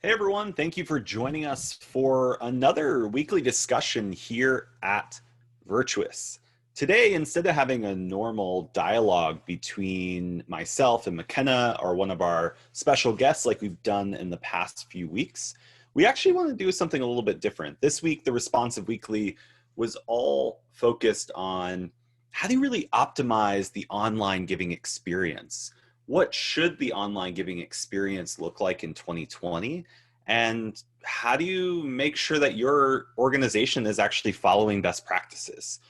Hey everyone, thank you for joining us for another weekly discussion here at Virtuous. Today, instead of having a normal dialogue between myself and McKenna or one of our special guests like we've done in the past few weeks, we actually want to do something a little bit different. This week, the Responsive Weekly was all focused on how do you really optimize the online giving experience? What should the online giving experience look like in 2020? And how do you make sure that your organization is actually following best practices?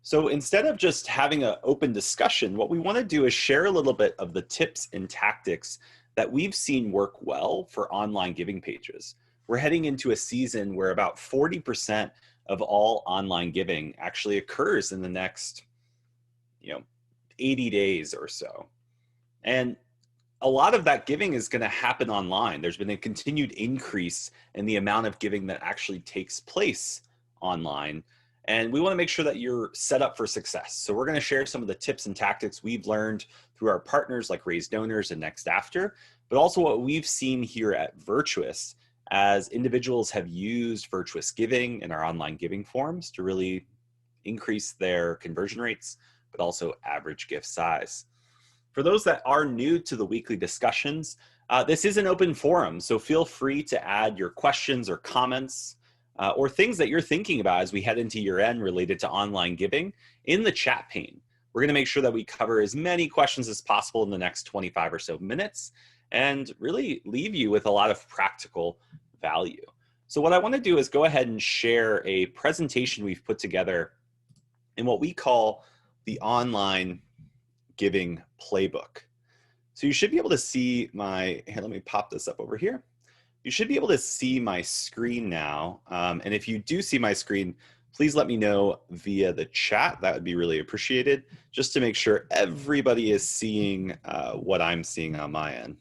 So instead of just having an open discussion, what we want to do is share a little bit of the tips and tactics that we've seen work well for online giving pages. We're heading into a season where about 40% of all online giving actually occurs in the next, you know, 80 days or so. And a lot of that giving is going to happen online. There's been a continued increase in the amount of giving that actually takes place online. And we want to make sure that you're set up for success. So we're going to share some of the tips and tactics we've learned through our partners like Raise Donors and Next After, but also what we've seen here at Virtuous as individuals have used Virtuous Giving in our online giving forms to really increase their conversion rates, but also average gift size. For those that are new to the weekly discussions, this is an open forum, so feel free to add your questions or comments or things that you're thinking about as we head into year end related to online giving in the chat pane. We're going to make sure that we cover as many questions as possible in the next 25 or so minutes and really leave you with a lot of practical value. So what I want to do is go ahead and share a presentation we've put together in what we call the online giving playbook. So you should be able to see here, let me pop this up over here. You should be able to see my screen now. And if you do see my screen, please let me know via the chat. That would be really appreciated, just to make sure everybody is seeing what I'm seeing on my end.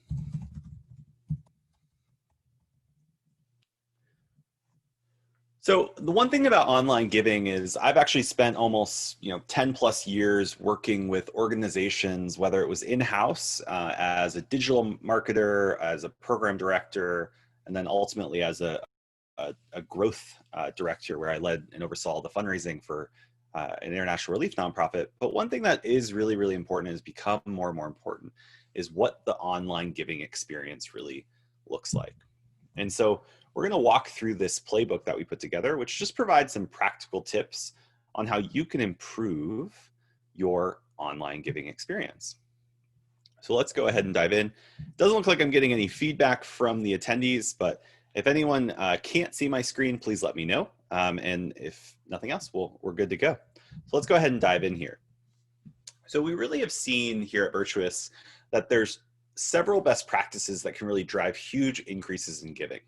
So the one thing about online giving is I've actually spent almost 10 plus years working with organizations, whether it was in-house as a digital marketer, as a program director, and then ultimately as a growth director where I led and oversaw the fundraising for an international relief nonprofit. But one thing that is really, really important and has become more and more important is what the online giving experience really looks like. And so we're going to walk through this playbook that we put together, which just provides some practical tips on how you can improve your online giving experience. So let's go ahead and dive in. It doesn't look like I'm getting any feedback from the attendees, but if anyone can't see my screen, please let me know. And if nothing else, we're good to go. So let's go ahead and dive in here. So we really have seen here at Virtuous that there's several best practices that can really drive huge increases in giving.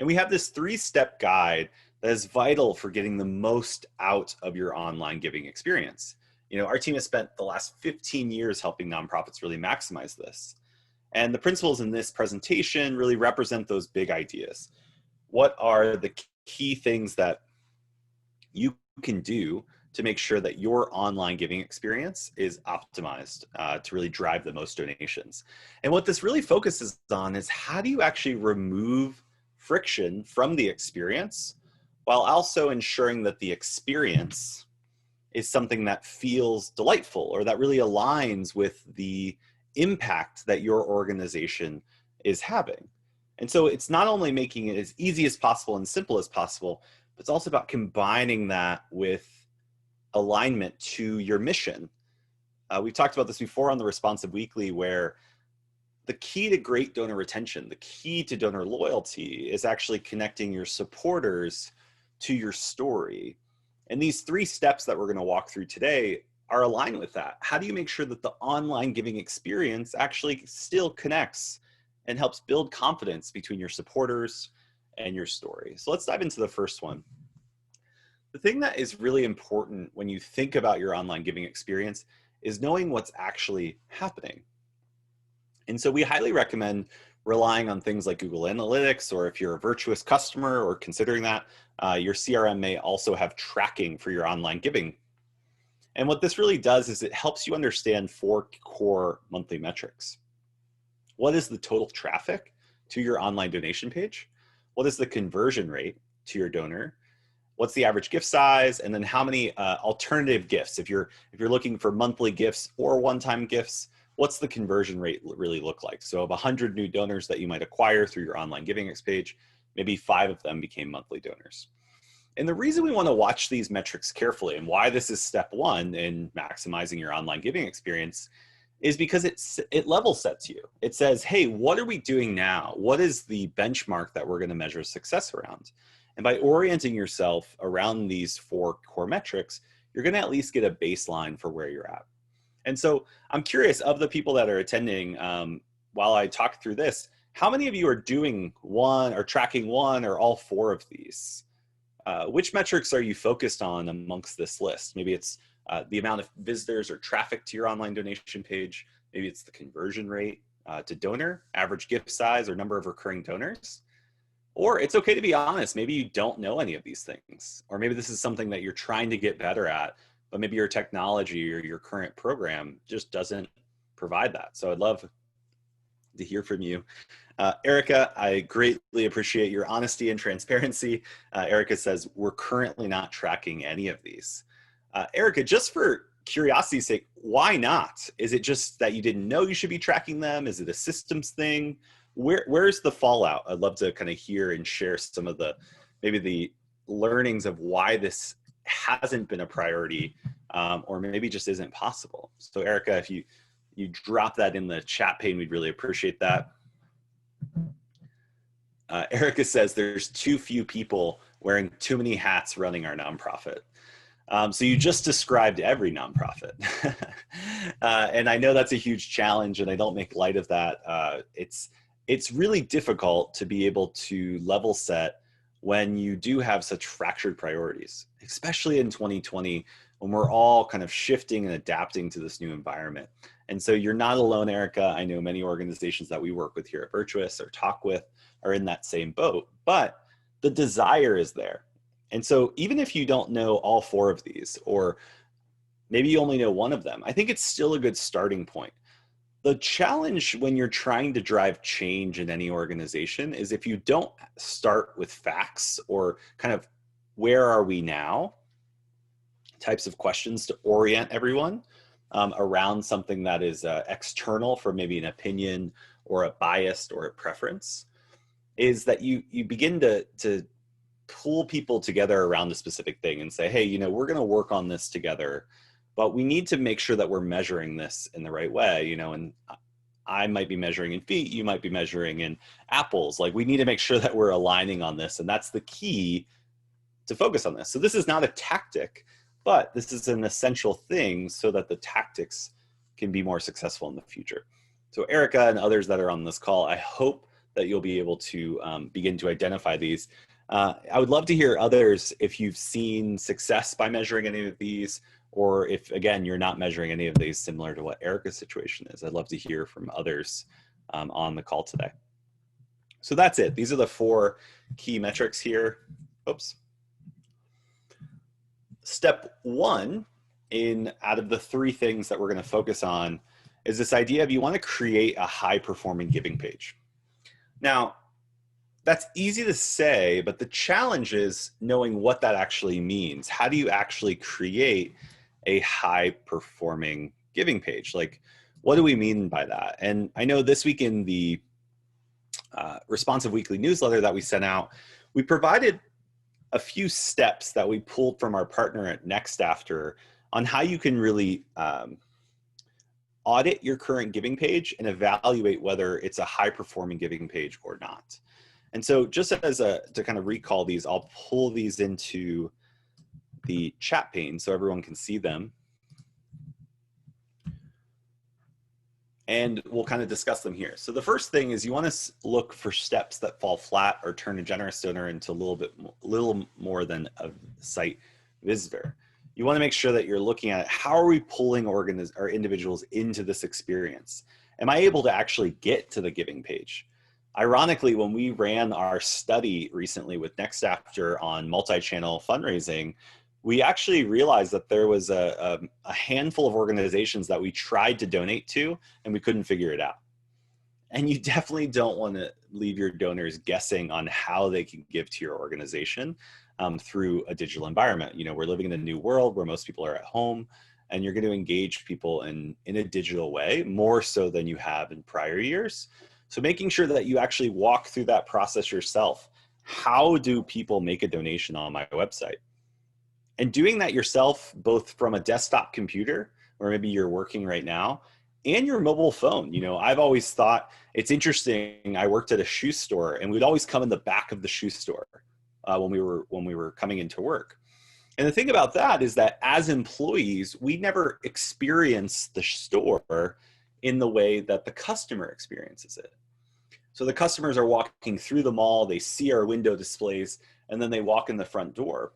And we have this 3-step guide that is vital for getting the most out of your online giving experience. Our team has spent the last 15 years helping nonprofits really maximize this. And the principles in this presentation really represent those big ideas. What are the key things that you can do to make sure that your online giving experience is optimized to really drive the most donations? And what this really focuses on is how do you actually remove friction from the experience while also ensuring that the experience is something that feels delightful or that really aligns with the impact that your organization is having. And so it's not only making it as easy as possible and simple as possible, but it's also about combining that with alignment to your mission. We've talked about this before on the Responsive Weekly, where the key to great donor retention, the key to donor loyalty is actually connecting your supporters to your story. And these 3 steps that we're going to walk through today are aligned with that. How do you make sure that the online giving experience actually still connects and helps build confidence between your supporters and your story? So let's dive into the first one. The thing that is really important when you think about your online giving experience is knowing what's actually happening. And so we highly recommend relying on things like Google Analytics, or if you're a Virtuous customer or considering that, your CRM may also have tracking for your online giving. And what this really does is it helps you understand 4 core monthly metrics. What is the total traffic to your online donation page? what is the conversion rate to your donor, what's the average gift size, and then how many alternative gifts. If you're looking for monthly gifts or one-time gifts, what's the conversion rate really look like? So of 100 new donors that you might acquire through your online giving page, maybe 5 of them became monthly donors. And the reason we want to watch these metrics carefully and why this is step one in maximizing your online giving experience is because it level sets you. It says, hey, what are we doing now? What is the benchmark that we're going to measure success around? And by orienting yourself around these 4 core metrics, you're going to at least get a baseline for where you're at. And so I'm curious, of the people that are attending, while I talk through this, how many of you are doing one or tracking one or all 4 of these? Which metrics are you focused on amongst this list? Maybe it's the amount of visitors or traffic to your online donation page. Maybe it's the conversion rate to donor, average gift size, or number of recurring donors. Or it's okay to be honest. Maybe you don't know any of these things. Or maybe this is something that you're trying to get better at, but maybe your technology or your current program just doesn't provide that. So I'd love to hear from you. Erica, I greatly appreciate your honesty and transparency. Erica says, we're currently not tracking any of these. Erica, just for curiosity's sake, why not? Is it just that you didn't know you should be tracking them? Is it a systems thing? Where's the fallout? I'd love to kind of hear and share some of the, maybe the learnings of why this hasn't been a priority, or maybe just isn't possible. So Erica, if you drop that in the chat pane, we'd really appreciate that. Erica says there's too few people wearing too many hats running our nonprofit. So you just described every nonprofit. And I know that's a huge challenge, and I don't make light of that. It's really difficult to be able to level set when you do have such fractured priorities, especially in 2020, when we're all kind of shifting and adapting to this new environment. And so you're not alone, Erica. I know many organizations that we work with here at Virtuous or talk with are in that same boat, but the desire is there. And so even if you don't know all 4 of these, or maybe you only know 1 of them, I think it's still a good starting point. The challenge when you're trying to drive change in any organization is if you don't start with facts or kind of where are we now types of questions to orient everyone around something that is external from maybe an opinion or a bias or a preference, is that you begin to pull people together around a specific thing and say, hey, you know, we're going to work on this together, but we need to make sure that we're measuring this in the right way, you know, and I might be measuring in feet, you might be measuring in apples. Like, we need to make sure that we're aligning on this, and that's the key to focus on this. So this is not a tactic, but this is an essential thing so that the tactics can be more successful in the future. So Erica and others that are on this call, I hope that you'll be able to begin to identify these. I would love to hear others if you've seen success by measuring any of these, or if, again, you're not measuring any of these, similar to what Erica's situation is. I'd love to hear from others on the call today. So that's it. These are the 4 key metrics here. Oops. Step 1 out of the 3 things that we're going to focus on is this idea of you want to create a high-performing giving page. Now, that's easy to say, but the challenge is knowing what that actually means. How do you actually create a high-performing giving page? Like, what do we mean by that? And I know this week in the Responsive Weekly newsletter that we sent out, we provided a few steps that we pulled from our partner at NextAfter on how you can really audit your current giving page and evaluate whether it's a high-performing giving page or not. And so just as to kind of recall these, I'll pull these into the chat pane so everyone can see them. And we'll kind of discuss them here. So the first thing is you want to look for steps that fall flat or turn a generous donor into a little more than a site visitor. You want to make sure that you're looking at how are we pulling or individuals into this experience? Am I able to actually get to the giving page? Ironically, when we ran our study recently with NextAfter on multi-channel fundraising, we actually realized that there was a handful of organizations that we tried to donate to and we couldn't figure it out. And you definitely don't want to leave your donors guessing on how they can give to your organization through a digital environment. You know, we're living in a new world where most people are at home, and you're going to engage people in a digital way more so than you have in prior years. So making sure that you actually walk through that process yourself. How do people make a donation on my website? And doing that yourself, both from a desktop computer, or maybe you're working right now, and your mobile phone. You know, I've always thought it's interesting. I worked at a shoe store, and we'd always come in the back of the shoe store when we were coming into work. And the thing about that is that as employees, we never experience the store in the way that the customer experiences it. So the customers are walking through the mall, they see our window displays, and then they walk in the front door.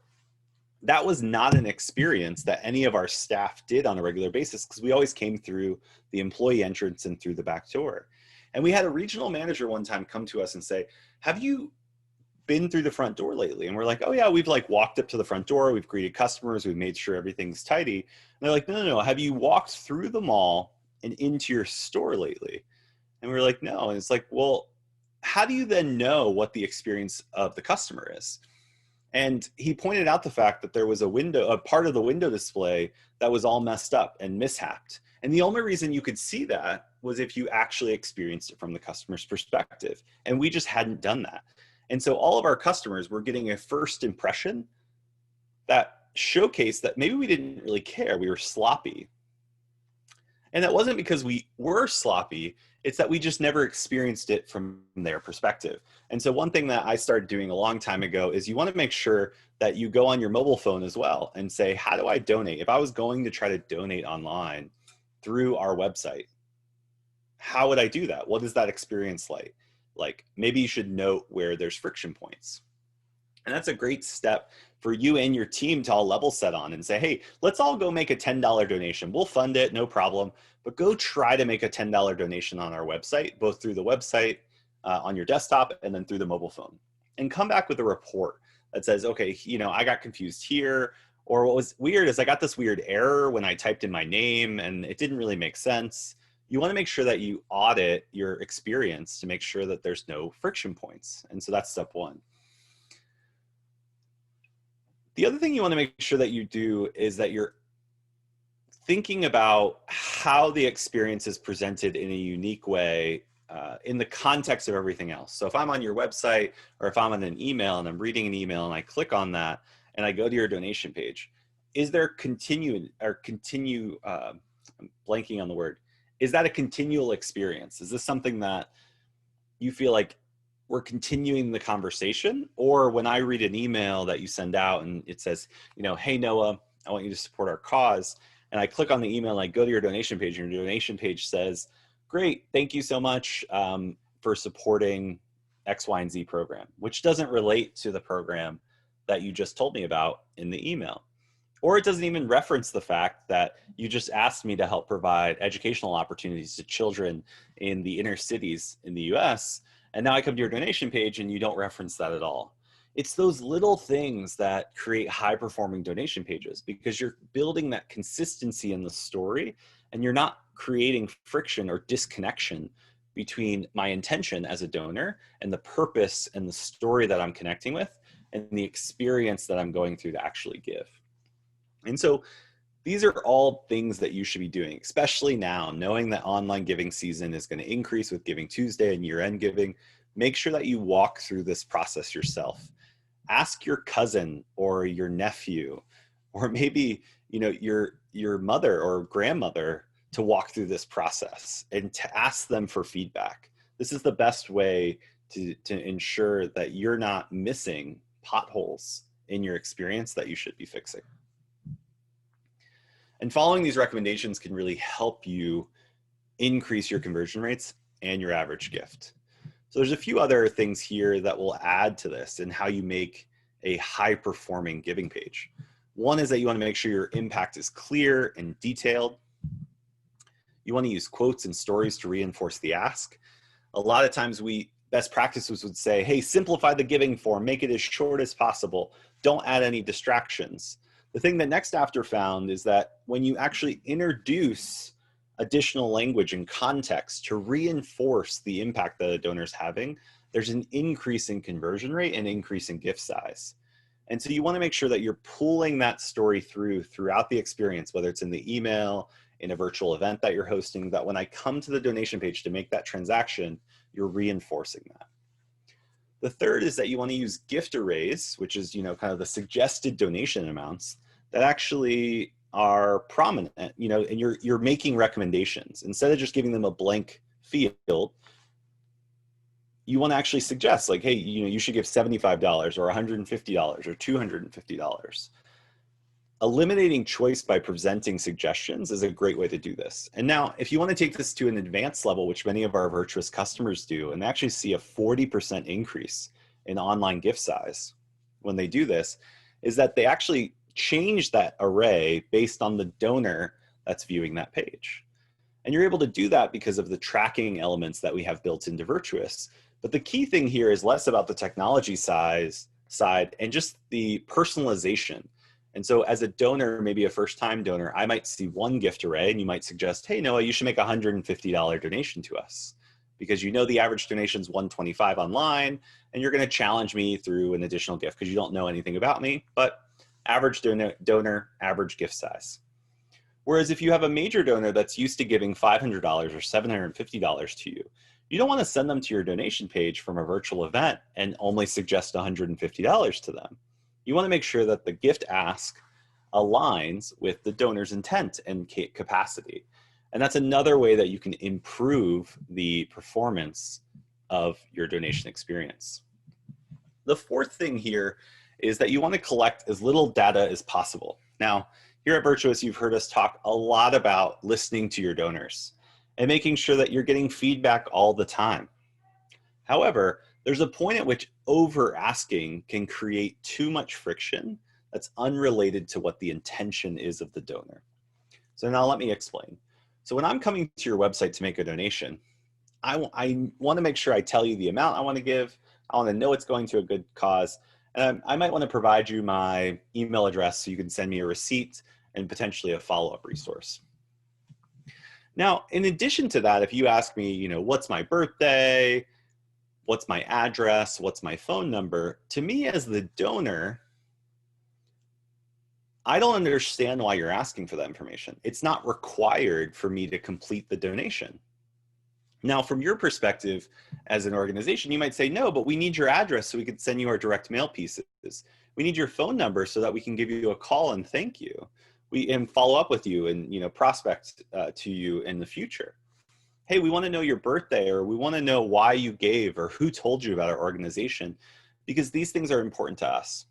That was not an experience that any of our staff did on a regular basis, because we always came through the employee entrance and through the back door. And we had a regional manager one time come to us and say, have you been through the front door lately? And we're like, oh yeah, we've like walked up to the front door, we've greeted customers, we've made sure everything's tidy. And they're like, no, have you walked through the mall and into your store lately? And we're like, no. And it's like, well, how do you then know what the experience of the customer is? And he pointed out the fact that there was a part of the window display that was all messed up and mishapped. And the only reason you could see that was if you actually experienced it from the customer's perspective. And we just hadn't done that. And so all of our customers were getting a first impression that showcased that maybe we didn't really care, we were sloppy. And that wasn't because we were sloppy, it's that we just never experienced it from their perspective. And so one thing that I started doing a long time ago is you want to make sure that you go on your mobile phone as well and say, how do I donate? If I was going to try to donate online through our website, how would I do that? What is that experience like? Like, maybe you should note where there's friction points. And that's a great step for you and your team to all level set on and say, hey, let's all go make a $10 donation. We'll fund it, no problem. But go try to make a $10 donation on our website, both through the website, on your desktop, and then through the mobile phone. And come back with a report that says, okay, you know, I got confused here. Or what was weird is I got this weird error when I typed in my name and it didn't really make sense. You want to make sure that you audit your experience to make sure that there's no friction points. And so that's step one. The other thing you want to make sure that you do is that you're thinking about how the experience is presented in a unique way in the context of everything else. So if I'm on your website, or if I'm on an email and I'm reading an email and I click on that and I go to your donation page, is there I'm blanking on the word. Is that a continual experience? Is this something that you feel like we're continuing the conversation? Or when I read an email that you send out and it says, you know, hey, Noah, I want you to support our cause. And I click on the email and I go to your donation page, and your donation page says, great, thank you so much for supporting X, Y, and Z program, which doesn't relate to the program that you just told me about in the email. Or it doesn't even reference the fact that you just asked me to help provide educational opportunities to children in the inner cities in the US. And now I come to your donation page and you don't reference that at all. It's those little things that create high performing donation pages, because you're building that consistency in the story and you're not creating friction or disconnection between my intention as a donor and the purpose and the story that I'm connecting with and the experience that I'm going through to actually give. And so these are all things that you should be doing, especially now, knowing that online giving season is going to increase with Giving Tuesday and year-end giving. Make sure that you walk through this process yourself. Ask your cousin or your nephew, or maybe, you know, your mother or grandmother to walk through this process and to ask them for feedback. This is the best way to ensure that you're not missing potholes in your experience that you should be fixing. And following these recommendations can really help you increase your conversion rates and your average gift. So there's a few other things here that will add to this and how you make a high performing giving page. One is that you want to make sure your impact is clear and detailed. You want to use quotes and stories to reinforce the ask. A lot of times best practices would say, hey, simplify the giving form, make it as short as possible. Don't add any distractions. The thing that Next After found is that when you actually introduce additional language and context to reinforce the impact that a donor is having, there's an increase in conversion rate and increase in gift size. And so you want to make sure that you're pulling that story throughout the experience, whether it's in the email, in a virtual event that you're hosting, that when I come to the donation page to make that transaction, you're reinforcing that. The third is that you want to use gift arrays, which is, kind of the suggested donation amounts that actually are prominent, and you're making recommendations. Instead of just giving them a blank field, you want to actually suggest, like, hey, you should give $75 or $150 or $250. Eliminating choice by presenting suggestions is a great way to do this. And now, if you want to take this to an advanced level, which many of our Virtuous customers do, and they actually see a 40% increase in online gift size when they do this, is that they actually change that array based on the donor that's viewing that page. And you're able to do that because of the tracking elements that we have built into Virtuous. But the key thing here is less about the technology side and just the personalization. And so as a donor, maybe a first-time donor, I might see one gift array and you might suggest, hey, Noah, you should make a $150 donation to us, because the average donation is $125 online, and you're going to challenge me through an additional gift because you don't know anything about me, but average donor, average gift size. Whereas if you have a major donor that's used to giving $500 or $750 to you, you don't want to send them to your donation page from a virtual event and only suggest $150 to them. You want to make sure that the gift ask aligns with the donor's intent and capacity. And that's another way that you can improve the performance of your donation experience. The fourth thing here is that you want to collect as little data as possible. Now, here at Virtuous, you've heard us talk a lot about listening to your donors and making sure that you're getting feedback all the time. However, there's a point at which over asking can create too much friction that's unrelated to what the intention is of the donor. So now let me explain. So when I'm coming to your website to make a donation, I want to make sure I tell you the amount I want to give. I want to know it's going to a good cause. I might want to provide you my email address so you can send me a receipt and potentially a follow-up resource. Now, in addition to that, if you ask me, what's my birthday, what's my address, what's my phone number, to me as the donor, I don't understand why you're asking for that information. It's not required for me to complete the donation. Now, from your perspective as an organization, you might say, no, but we need your address so we can send you our direct mail pieces. We need your phone number so that we can give you a call and thank you. And follow up with you and prospect to you in the future. Hey, we want to know your birthday, or we want to know why you gave, or who told you about our organization, because these things are important to us.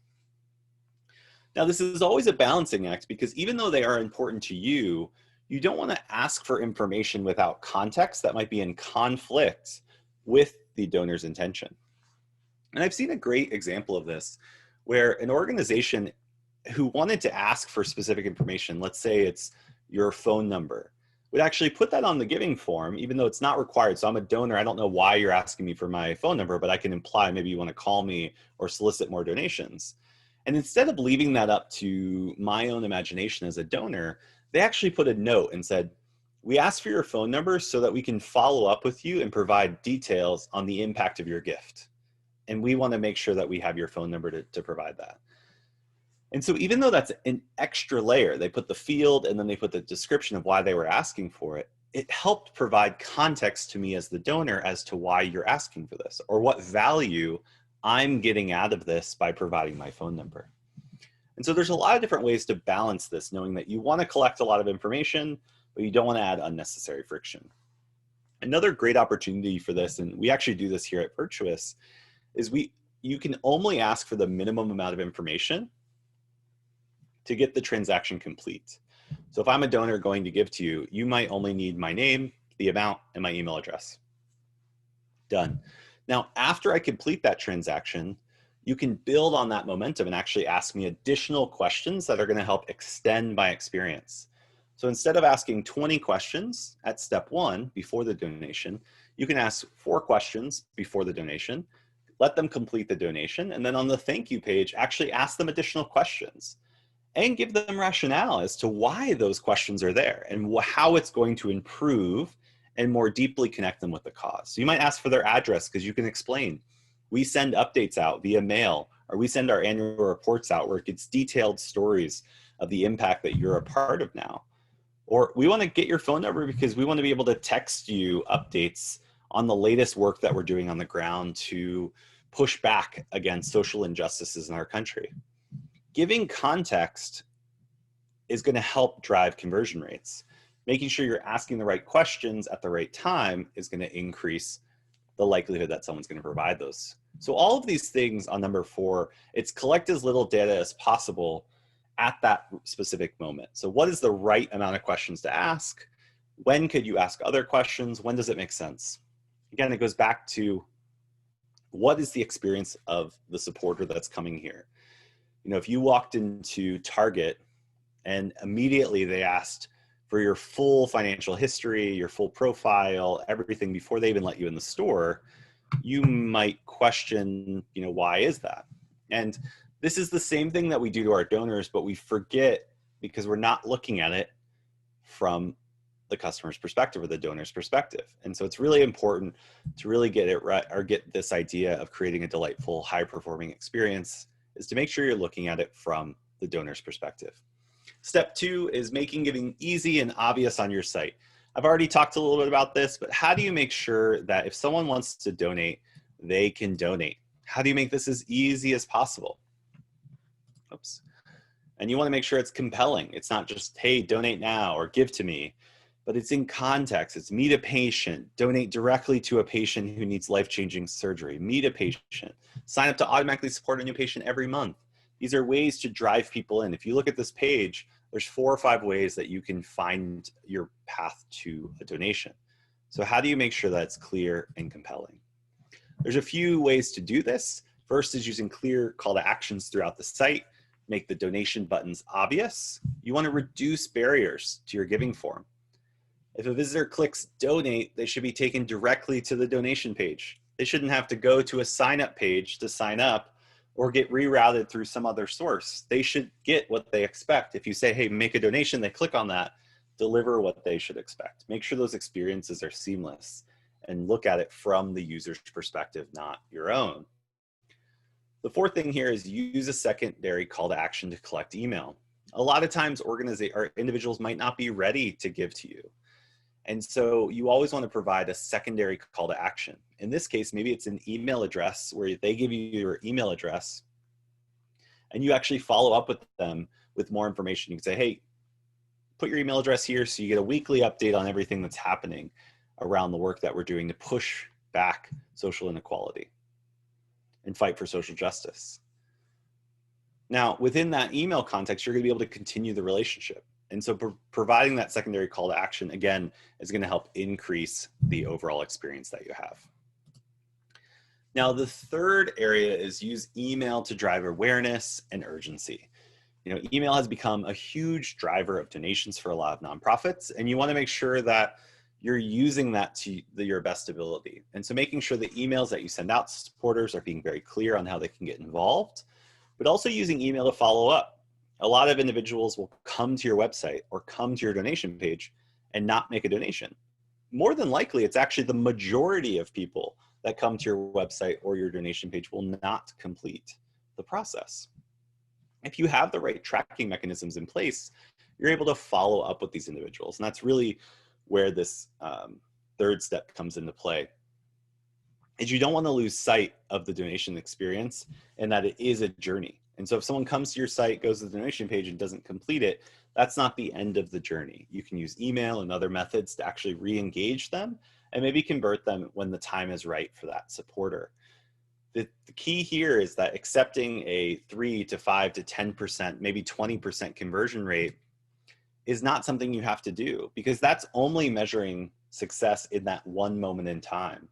Now, this is always a balancing act, because even though they are important to you, you don't want to ask for information without context that might be in conflict with the donor's intention. And I've seen a great example of this where an organization who wanted to ask for specific information, let's say it's your phone number, would actually put that on the giving form, even though it's not required. So I'm a donor, I don't know why you're asking me for my phone number, but I can imply maybe you want to call me or solicit more donations. And instead of leaving that up to my own imagination as a donor, they actually put a note and said, we asked for your phone number so that we can follow up with you and provide details on the impact of your gift. And we want to make sure that we have your phone number to provide that. And so even though that's an extra layer, they put the field and then they put the description of why they were asking for it, it helped provide context to me as the donor as to why you're asking for this, or what value I'm getting out of this by providing my phone number. And so there's a lot of different ways to balance this, knowing that you want to collect a lot of information, but you don't want to add unnecessary friction. Another great opportunity for this, and we actually do this here at Virtuous, is you can only ask for the minimum amount of information to get the transaction complete. So if I'm a donor going to give to you, you might only need my name, the amount, and my email address. Done. Now, after I complete that transaction, you can build on that momentum and actually ask me additional questions that are going to help extend my experience. So instead of asking 20 questions at step 1 before the donation, you can ask 4 questions before the donation, let them complete the donation, and then on the thank you page, actually ask them additional questions. and give them rationale as to why those questions are there and how it's going to improve and more deeply connect them with the cause. So you might ask for their address because you can explain. We send updates out via mail, or we send our annual reports out where it gets detailed stories of the impact that you're a part of now. Or we want to get your phone number because we want to be able to text you updates on the latest work that we're doing on the ground to push back against social injustices in our country. Giving context is going to help drive conversion rates. Making sure you're asking the right questions at the right time is going to increase the likelihood that someone's going to provide those. So all of these things on number 4, it's collect as little data as possible at that specific moment. So what is the right amount of questions to ask? When could you ask other questions? When does it make sense? Again, it goes back to what is the experience of the supporter that's coming here? You know, if you walked into Target and immediately they asked for your full financial history, your full profile, everything before they even let you in the store, you might question, you know, why is that? And this is the same thing that we do to our donors, but we forget because we're not looking at it from the customer's perspective or the donor's perspective. And so it's really important to really get it right, or get this idea of creating a delightful, high-performing experience, is to make sure you're looking at it from the donor's perspective. Step 2 is making giving easy and obvious on your site. I've already talked a little bit about this, but how do you make sure that if someone wants to donate, they can donate? How do you make this as easy as possible? Oops. And you want to make sure it's compelling. It's not just, hey, donate now or give to me, but it's in context. It's meet a patient, donate directly to a patient who needs life-changing surgery, meet a patient, sign up to automatically support a new patient every month. These are ways to drive people in. If you look at this page, there's 4 or 5 ways that you can find your path to a donation. So how do you make sure that it's clear and compelling? There's a few ways to do this. First is using clear call to actions throughout the site. Make the donation buttons obvious. You want to reduce barriers to your giving form. If a visitor clicks donate, they should be taken directly to the donation page. They shouldn't have to go to a sign up page to sign up or get rerouted through some other source. They should get what they expect. If you say, hey, make a donation, they click on that, deliver what they should expect. Make sure those experiences are seamless and look at it from the user's perspective, not your own. The 4th thing here is use a secondary call to action to collect email. A lot of times individuals might not be ready to give to you. And so you always want to provide a secondary call to action. In this case, maybe it's an email address where they give you your email address and you actually follow up with them with more information. You can say, hey, put your email address here so you get a weekly update on everything that's happening around the work that we're doing to push back social inequality and fight for social justice. Now, within that email context, you're going to be able to continue the relationship. And so providing that secondary call to action, again, is going to help increase the overall experience that you have. Now, the 3rd area is use email to drive awareness and urgency. You know, email has become a huge driver of donations for a lot of nonprofits, and you want to make sure that you're using that to your best ability. And so making sure the emails that you send out to supporters are being very clear on how they can get involved, but also using email to follow up. A lot of individuals will come to your website or come to your donation page and not make a donation. More than likely, it's actually the majority of people that come to your website or your donation page will not complete the process. If you have the right tracking mechanisms in place, you're able to follow up with these individuals. And that's really where this 3rd step comes into play. Is you don't want to lose sight of the donation experience and that it is a journey. And so if someone comes to your site, goes to the donation page and doesn't complete it, that's not the end of the journey. You can use email and other methods to actually re-engage them and maybe convert them when the time is right for that supporter. The key here is that accepting a 3 to 5 to 10%, maybe 20% conversion rate is not something you have to do, because that's only measuring success in that one moment in time.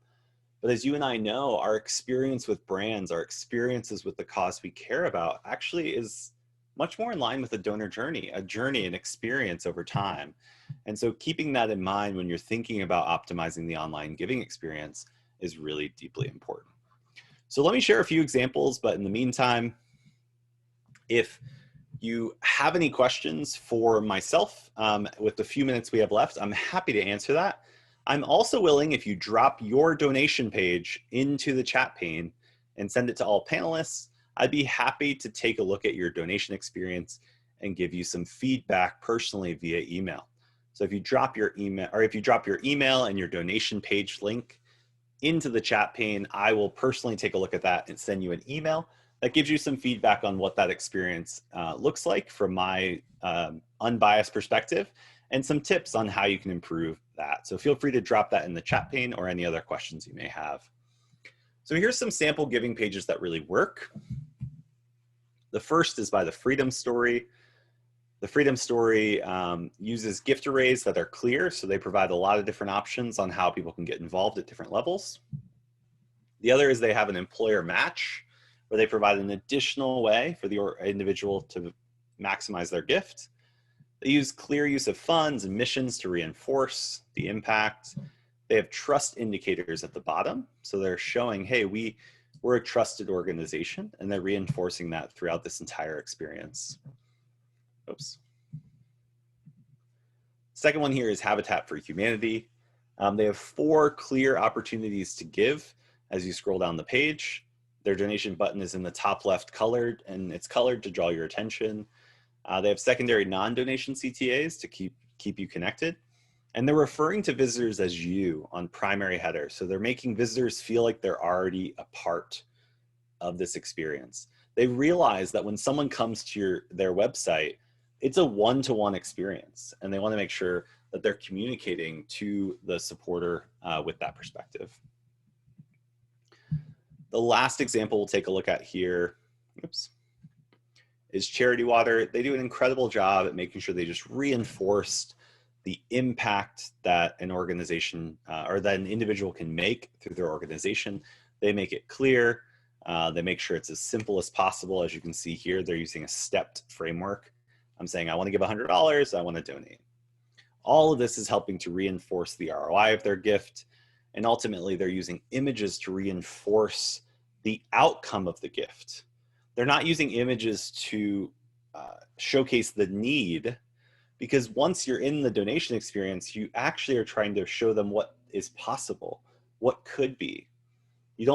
But as you and I know, our experience with brands, our experiences with the cause we care about actually is much more in line with a donor journey, an experience over time. And so keeping that in mind when you're thinking about optimizing the online giving experience is really deeply important. So let me share a few examples, but in the meantime, if you have any questions for myself with the few minutes we have left, I'm happy to answer that. I'm also willing, if you drop your donation page into the chat pane and send it to all panelists, I'd be happy to take a look at your donation experience and give you some feedback personally via email. So if you drop your email, or if you drop your email and your donation page link into the chat pane, I will personally take a look at that and send you an email that gives you some feedback on what that experience looks like from my unbiased perspective, and some tips on how you can improve that. So feel free to drop that in the chat pane or any other questions you may have. So here's some sample giving pages that really work. The first is by the Freedom Story. The Freedom Story uses gift arrays that are clear, so they provide a lot of different options on how people can get involved at different levels. The other is they have an employer match, where they provide an additional way for the individual to maximize their gift. They use clear use of funds and missions to reinforce the impact. They have trust indicators at the bottom, so they're showing, hey, we're a trusted organization, and they're reinforcing that throughout this entire experience. Oops. Second one here is Habitat for Humanity. They have 4 clear opportunities to give as you scroll down the page. Their donation button is in the top left colored, and it's colored to draw your attention. They have secondary non-donation CTAs to keep you connected. And they're referring to visitors as you on primary header. So they're making visitors feel like they're already a part of this experience. They realize that when someone comes to their website, it's a one-to-one experience, and they want to make sure that they're communicating to the supporter with that perspective. The last example we'll take a look at here, is Charity Water. They do an incredible job at making sure they just reinforced the impact that an organization or that an individual can make through their organization. They make it clear. They make sure it's as simple as possible. As you can see here, they're using a stepped framework. I'm saying I want to give $100, I want to donate. All of this is helping to reinforce the ROI of their gift. And ultimately, they're using images to reinforce the outcome of the gift. They're not using images to showcase the need, because once you're in the donation experience, you actually are trying to show them what is possible, what could be. You've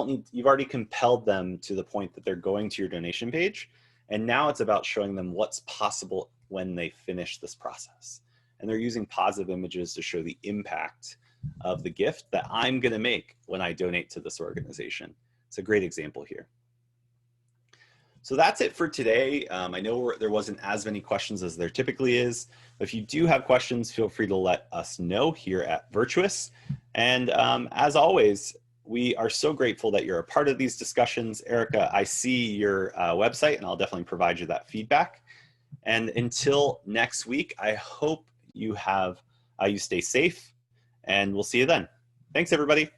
already compelled them to the point that they're going to your donation page, and now it's about showing them what's possible when they finish this process. And they're using positive images to show the impact of the gift that I'm gonna make when I donate to this organization. It's a great example here. So that's it for today. I know there wasn't as many questions as there typically is. But if you do have questions, feel free to let us know here at Virtuous. And as always, we are so grateful that you're a part of these discussions. Erica, I see your website, and I'll definitely provide you that feedback. And until next week, I hope you stay safe, and we'll see you then. Thanks, everybody.